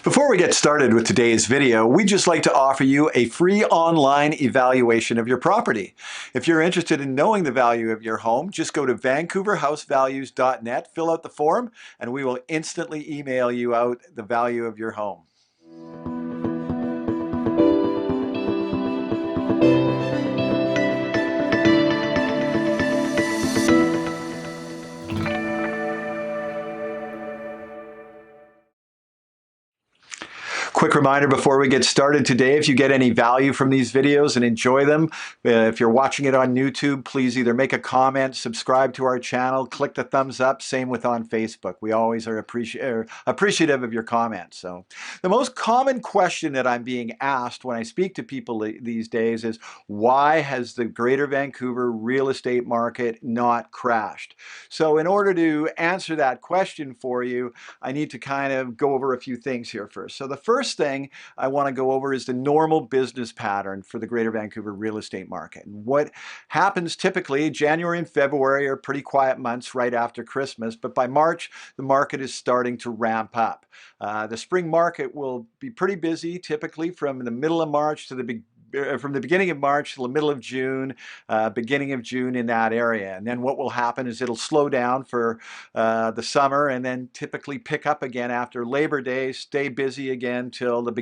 Before we get started with today's video, we'd just like to offer you a free online evaluation of your property. If you're interested in knowing the value of your home, just go to vancouverhousevalues.net, fill out the form, and we will instantly email you out the value of your home. Quick reminder before we get started today, if you get any value from these videos and enjoy them, if you're watching it on YouTube, please either make a comment, subscribe to our channel, click the thumbs up, same with on Facebook. We always are appreciative of your comments. So the most common question that I'm being asked when I speak to people these days is, why has the Greater Vancouver real estate market not crashed? So in order to answer that question for you, I need to kind of go over a few things here first. So the first thing I want to go over is the normal business pattern for the Greater Vancouver real estate market. And what happens typically, January and February are pretty quiet months right after Christmas, but by March, the market is starting to ramp up. The spring market will be pretty busy, typically from the middle of March to from the beginning of March to the middle of June, beginning of June in that area. And then what will happen is it'll slow down for the summer and then typically pick up again after Labor Day, stay busy again till the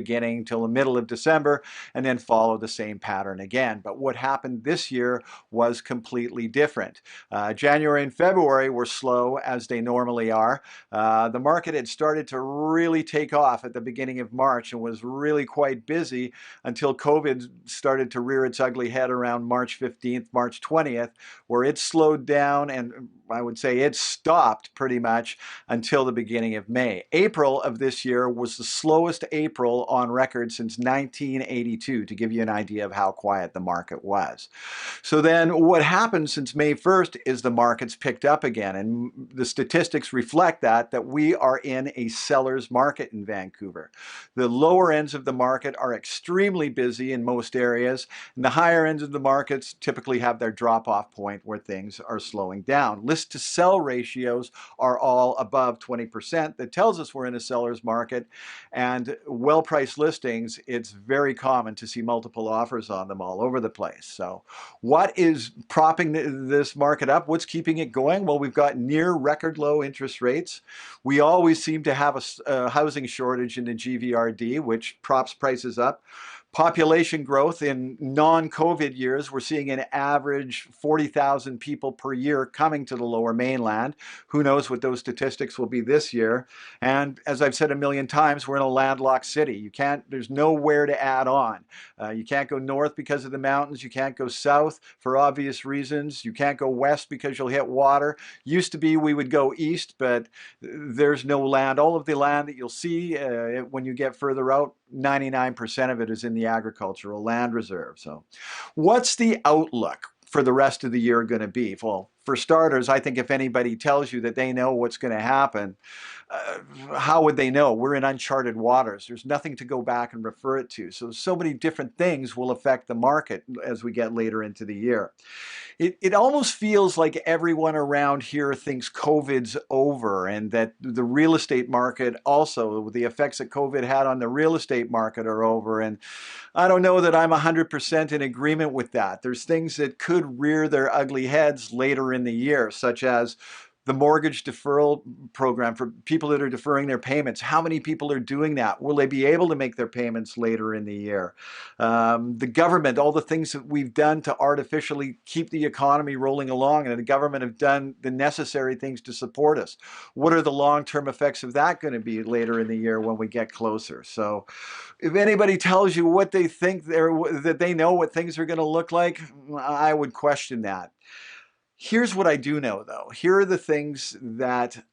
middle of December, and then follow the same pattern again. But what happened this year was completely different. January and February were slow, as they normally are. The market had started to really take off at the beginning of March and was really quite busy until COVID started to rear its ugly head around March 15th, March 20th, where it slowed down, and I would say it stopped pretty much until the beginning of May. April of this year was the slowest April on record since 1982, to give you an idea of how quiet the market was. So then what happened since May 1st is the market's picked up again, and the statistics reflect that we are in a seller's market in Vancouver. The lower ends of the market are extremely busy in most areas, and the higher ends of the markets typically have their drop-off point where things are slowing down. List to sell ratios are all above 20%. That tells us we're in a seller's market, and well-priced listings, it's very common to see multiple offers on them all over the place. So what is propping this market up? What's keeping it going? Well, we've got near record low interest rates. We always seem to have a housing shortage in the GVRD, which props prices up. Population growth in non-COVID years, we're seeing an average 40,000 people per year coming to the Lower Mainland. Who knows what those statistics will be this year? And as I've said a million times, we're in a landlocked city. There's nowhere to add on. You can't go north because of the mountains. You can't go south for obvious reasons. You can't go west because you'll hit water. Used to be we would go east, but there's no land. All of the land that you'll see when you get further out, 99% of it is in the agricultural land reserve. So what's the outlook for the rest of the year going to be? Well, for starters, I think if anybody tells you that they know what's going to happen, how would they know? We're in uncharted waters. There's nothing to go back and refer it to. So many different things will affect the market as we get later into the year. It almost feels like everyone around here thinks COVID's over, and that the real estate market also, the effects that COVID had on the real estate market are over. And I don't know that I'm 100% in agreement with that. There's things that could rear their ugly heads later in the year, such as the mortgage deferral program for people that are deferring their payments. How many people are doing that? Will they be able to make their payments later in the year? The government, all the things that we've done to artificially keep the economy rolling along, and the government have done the necessary things to support us. What are the long-term effects of that going to be later in the year when we get closer? So if anybody tells you what they think, that they know what things are going to look like, I would question that. Here's what I do know, though. Here are the things that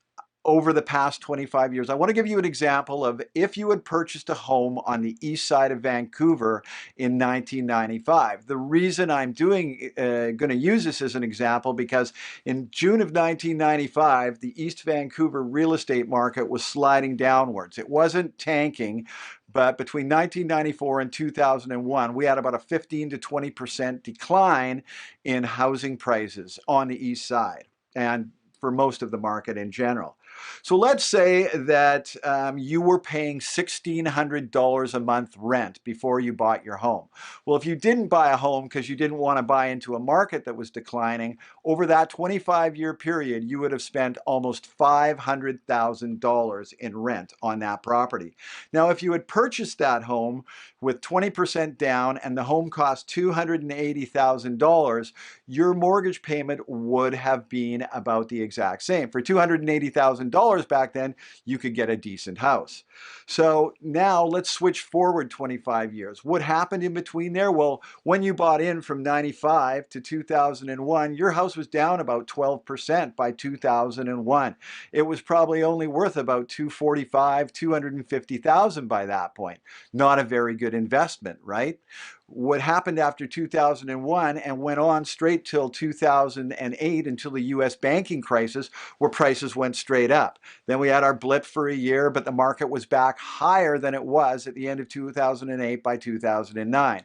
over the past 25 years, I want to give you an example of if you had purchased a home on the east side of Vancouver in 1995. The reason I'm going to use this as an example, because in June of 1995, the East Vancouver real estate market was sliding downwards. It wasn't tanking, but between 1994 and 2001, we had about a 15 to 20% decline in housing prices on the east side, and for most of the market in general. So let's say that you were paying $1,600 a month rent before you bought your home. Well, if you didn't buy a home because you didn't want to buy into a market that was declining, over that 25-year period, you would have spent almost $500,000 in rent on that property. Now, if you had purchased that home with 20% down and the home cost $280,000, your mortgage payment would have been about the exact same. For $280,000 back then, you could get a decent house. So now let's switch forward 25 years. What happened in between there? Well, when you bought in from 95 to 2001, your house was down about 12% by 2001. It was probably only worth about 245, 250,000 by that point. Not a very good investment, right? What happened after 2001 and went on straight till 2008 until the US banking crisis, where prices went straight up. Then we had our blip for a year, but the market was back higher than it was at the end of 2008 by 2009.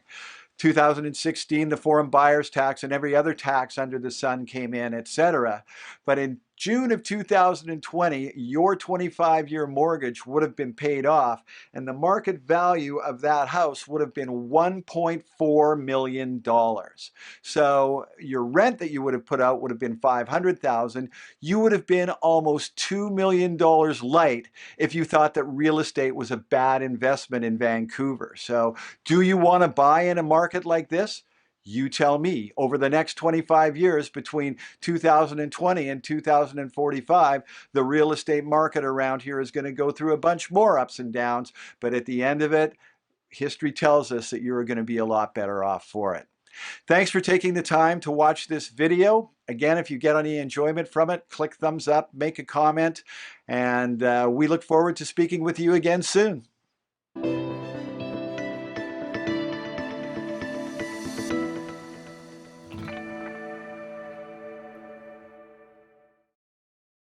2016, the foreign buyers tax and every other tax under the sun came in, etc. But in June of 2020, your 25-year mortgage would have been paid off, and the market value of that house would have been $1.4 million. So your rent that you would have put out would have been $500,000. You would have been almost $2 million light if you thought that real estate was a bad investment in Vancouver. So do you want to buy in a market like this? You tell me. Over the next 25 years, between 2020 and 2045, the real estate market around here is going to go through a bunch more ups and downs. But at the end of it, history tells us that you're going to be a lot better off for it. Thanks for taking the time to watch this video. Again, if you get any enjoyment from it, click thumbs up, make a comment, and we look forward to speaking with you again soon.